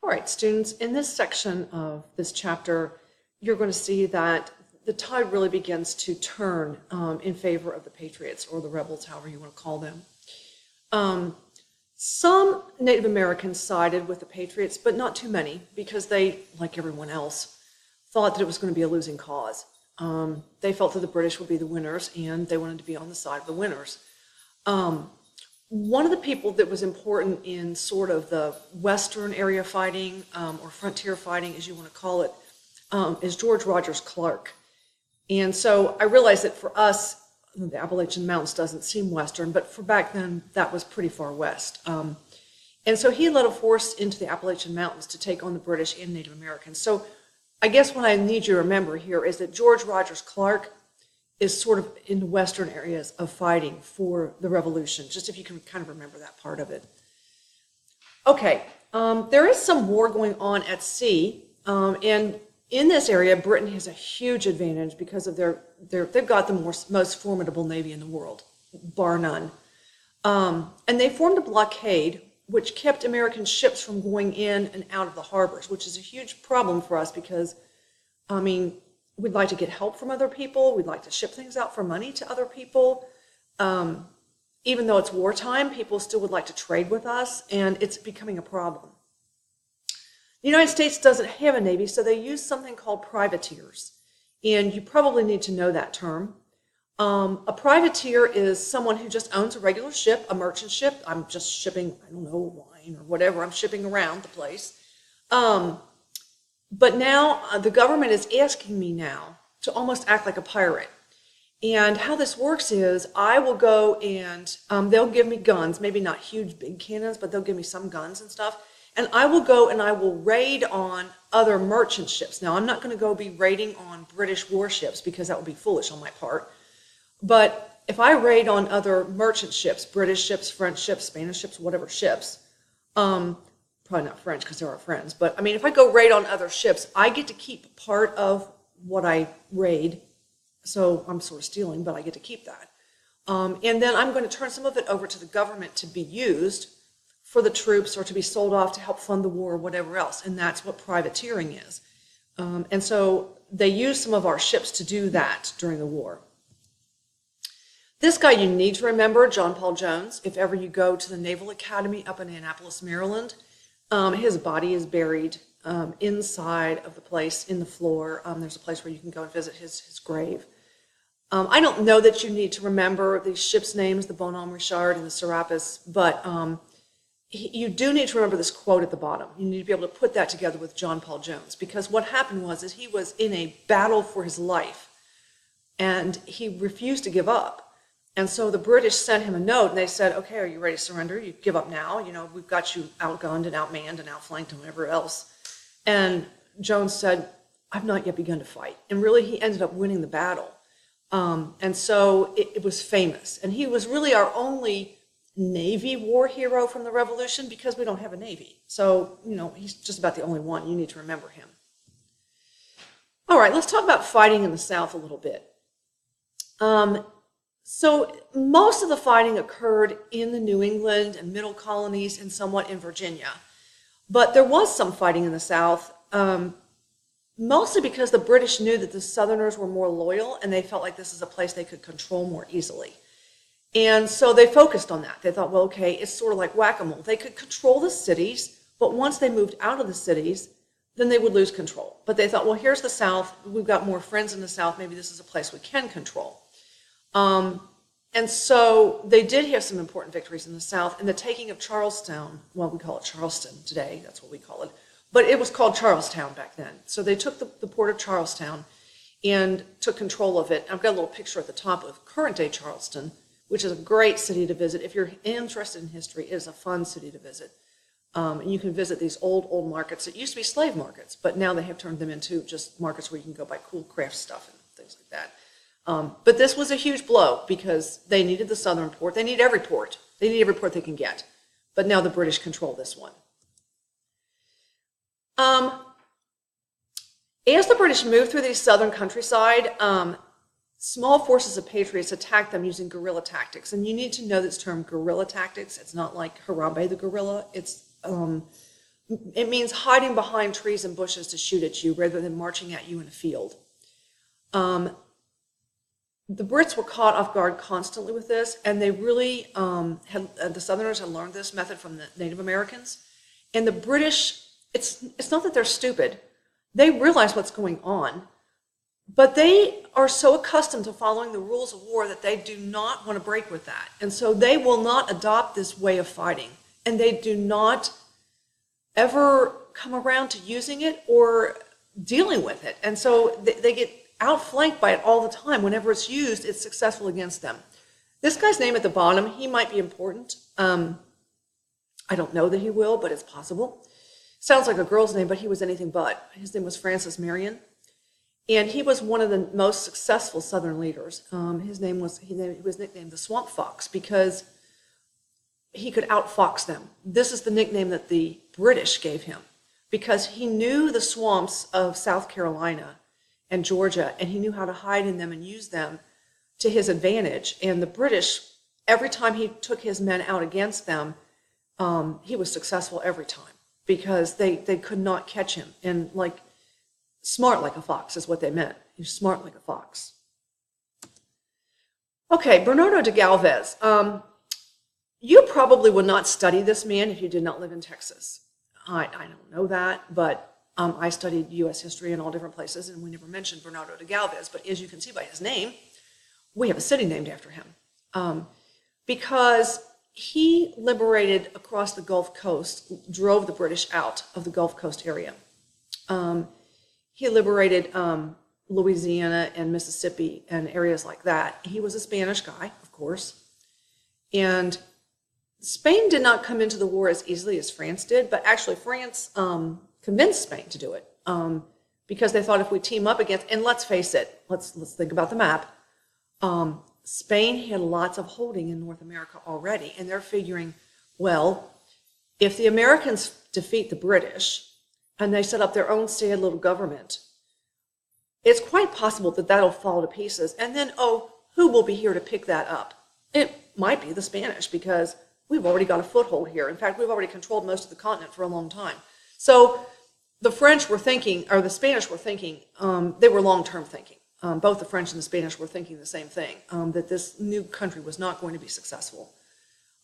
All right, students, in this section of this chapter, you're going to see that the tide really begins to turn in favor of the Patriots, or the rebels, however you want to call them. Some Native Americans sided with the Patriots, but not too many, because they, like everyone else, thought that it was going to be a losing cause. They felt that the British would be the winners, and they wanted to be on the side of the winners. One of the people that was important in sort of the Western area fighting, or frontier fighting, as you want to call it, is George Rogers Clark. And so I realize that for us, the Appalachian Mountains doesn't seem Western, but for back then, that was pretty far west. And so he led a force into the Appalachian Mountains to take on the British and Native Americans. So I guess what I need you to remember here is that George Rogers Clark is sort of in the western areas of fighting for the Revolution, just if you can kind of remember that part of it. Okay, there is some war going on at sea, and in this area, Britain has a huge advantage because of they've got the most formidable navy in the world, bar none. And they formed a blockade which kept American ships from going in and out of the harbors, which is a huge problem for us because, I mean, we'd like to get help from other people. We'd like to ship things out for money to other people. Even though it's wartime, people still would like to trade with us, and it's becoming a problem. The United States doesn't have a Navy, so they use something called privateers. And you probably need to know that term. A privateer is someone who just owns a regular ship, a merchant ship. I'm just shipping, I don't know, wine or whatever. I'm shipping around the place. But now the government is asking me now to almost act like a pirate. And how this works is I will go and they'll give me guns, maybe not huge big cannons, but they'll give me some guns and stuff. And I will go and I will raid on other merchant ships. Now, I'm not going to go be raiding on British warships because that would be foolish on my part. But if I raid on other merchant ships, British ships, French ships, Spanish ships, whatever ships, probably not French because they're our friends, but I mean, if I go raid on other ships, I get to keep part of what I raid. So I'm sort of stealing, but I get to keep that. And then I'm going to turn some of it over to the government to be used for the troops or to be sold off to help fund the war or whatever else. And that's what privateering is. And so they use some of our ships to do that during the war. This guy you need to remember, John Paul Jones. If ever you go to the Naval Academy up in Annapolis, Maryland, his body is buried inside of the place, in the floor. There's a place where you can go and visit his grave. I don't know that you need to remember these ships' names, the Bonhomme Richard and the Serapis, but you do need to remember this quote at the bottom. You need to be able to put that together with John Paul Jones, because what happened was that he was in a battle for his life, and he refused to give up. And so the British sent him a note, and they said, okay, are you ready to surrender? You give up now. You know, we've got you outgunned and outmanned and outflanked and whatever else. And Jones said, I've not yet begun to fight. And really, he ended up winning the battle. And so it was famous. And he was really our only Navy war hero from the Revolution because we don't have a Navy. So, you know, he's just about the only one. You need to remember him. All right, let's talk about fighting in the South a little bit. So most of the fighting occurred in the New England and Middle colonies and somewhat in Virginia. But there was some fighting in the South, mostly because the British knew that the Southerners were more loyal and they felt like this is a place they could control more easily. And so they focused on that. They thought, well, okay, it's sort of like whack-a-mole. They could control the cities, but once they moved out of the cities, then they would lose control. But they thought, well, here's the South. We've got more friends in the South. Maybe this is a place we can control. And so they did have some important victories in the South. And the taking of Charlestown, well, we call it Charleston today. That's what we call it. But it was called Charlestown back then. So they took the port of Charlestown and took control of it. I've got a little picture at the top of current-day Charleston, which is a great city to visit. If you're interested in history, it is a fun city to visit. And you can visit these old markets. It used to be slave markets, but now they have turned them into just markets where you can go buy cool craft stuff and things like that. But this was a huge blow because they needed the southern port. They need every port. They need every port they can get. But now the British control this one. As the British moved through the southern countryside, small forces of patriots attacked them using guerrilla tactics. And you need to know this term, guerrilla tactics. It's not like Harambe the gorilla. It's It means hiding behind trees and bushes to shoot at you rather than marching at you in a field. The Brits were caught off guard constantly with this, and they really the Southerners had learned this method from the Native Americans. And the British, it's not that they're stupid. They realize what's going on, but they are so accustomed to following the rules of war that they do not want to break with that. And so they will not adopt this way of fighting, and they do not ever come around to using it or dealing with it. And so they get outflanked by it all the time. Whenever it's used, it's successful against them. This guy's name at the bottom, he might be important. I don't know that he will, but it's possible. Sounds like a girl's name, but he was anything but. His name was Francis Marion. And he was one of the most successful Southern leaders. He was nicknamed the Swamp Fox because he could outfox them. This is the nickname that the British gave him because he knew the swamps of South Carolina and Georgia, and he knew how to hide in them and use them to his advantage. And the British, every time he took his men out against them, he was successful every time because they could not catch him. And like smart like a fox is what they meant. He's smart like a fox. Okay, Bernardo de Galvez. You probably would not study this man if you did not live in Texas. I don't know that, but I studied U.S. history in all different places, and we never mentioned Bernardo de Galvez. But as you can see by his name, we have a city named after him because he liberated across the Gulf Coast, drove the British out of the Gulf Coast area. He liberated Louisiana and Mississippi and areas like that. He was a Spanish guy, of course, and Spain did not come into the war as easily as France did, but actually France convinced Spain to do it because they thought if we team up against, and let's face it, let's think about the map. Spain had lots of holding in North America already, and they're figuring, well, if the Americans defeat the British and they set up their own sad little government, it's quite possible that that'll fall to pieces. And then, who will be here to pick that up? It might be the Spanish because we've already got a foothold here. In fact, we've already controlled most of the continent for a long time. So the French were thinking, or the Spanish were thinking, they were long-term thinking. Both the French and the Spanish were thinking the same thing, that this new country was not going to be successful.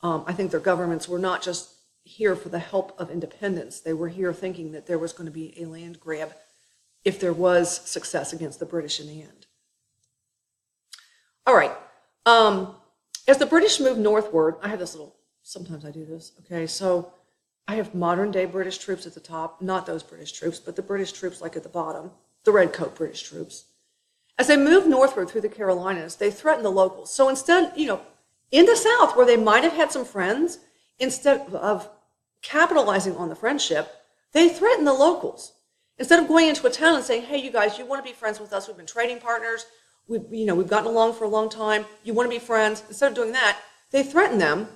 I think their governments were not just here for the help of independence. They were here thinking that there was going to be a land grab if there was success against the British in the end. All right. As the British moved northward, I have this little, sometimes I do this, okay, so I have modern day British troops at the top, not those British troops, but the British troops like at the bottom, the red coat British troops. As they moved northward through the Carolinas, they threatened the locals. So instead, in the South, where they might have had some friends, instead of capitalizing on the friendship, they threatened the locals. Instead of going into a town and saying, hey, you guys, you want to be friends with us? We've been trading partners. We've gotten along for a long time. You want to be friends? Instead of doing that, they threatened them,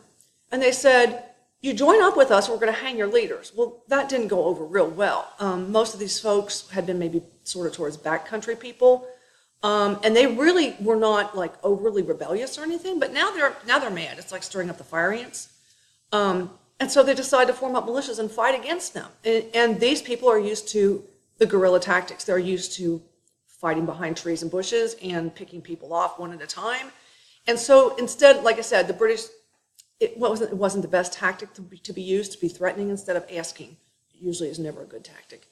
and they said, you join up with us, we're going to hang your leaders. Well, that didn't go over real well. Most of these folks had been maybe sort of towards backcountry people, and they really were not like overly rebellious or anything, but now they're mad. It's like stirring up the fire ants. And so they decide to form up militias and fight against them. And these people are used to the guerrilla tactics. They're used to fighting behind trees and bushes and picking people off one at a time. And so instead, like I said, the British, it wasn't the best tactic to be used, to be threatening instead of asking. It usually is never a good tactic.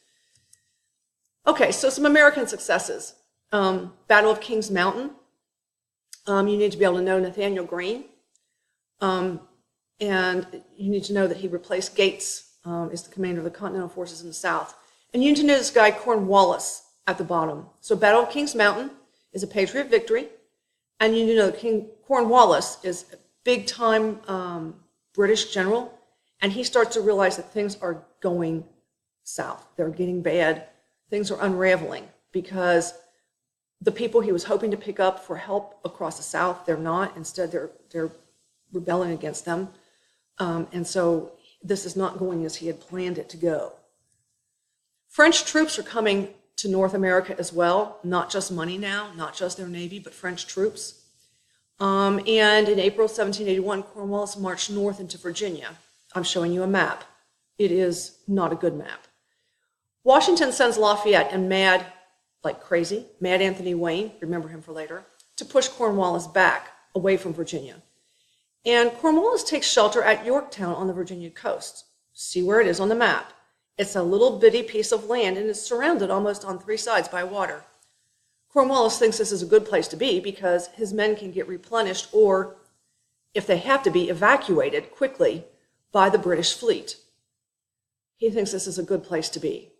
Okay, so some American successes. Battle of Kings Mountain. You need to be able to know Nathaniel Greene. And you need to know that he replaced Gates as the commander of the Continental Forces in the South. And you need to know this guy, Cornwallis, at the bottom. So Battle of Kings Mountain is a Patriot victory. And you need to know that King Cornwallis is a big-time British general. And he starts to realize that things are going south. They're getting bad. Things are unraveling because the people he was hoping to pick up for help across the South, they're not. Instead, they're rebelling against them. And so this is not going as he had planned it to go. French troops are coming to North America as well, not just money now, not just their navy, but French troops. And in April 1781, Cornwallis marched north into Virginia. I'm showing you a map. it is not a good map. Washington sends Lafayette and mad, like crazy, Mad Anthony Wayne, remember him for later, to push Cornwallis back away from Virginia. And Cornwallis takes shelter at Yorktown on the Virginia coast. See where it is on the map. It's a little bitty piece of land and is surrounded almost on 3 sides by water. Cornwallis thinks this is a good place to be because his men can get replenished or, if they have to be, evacuated quickly by the British fleet. He thinks this is a good place to be.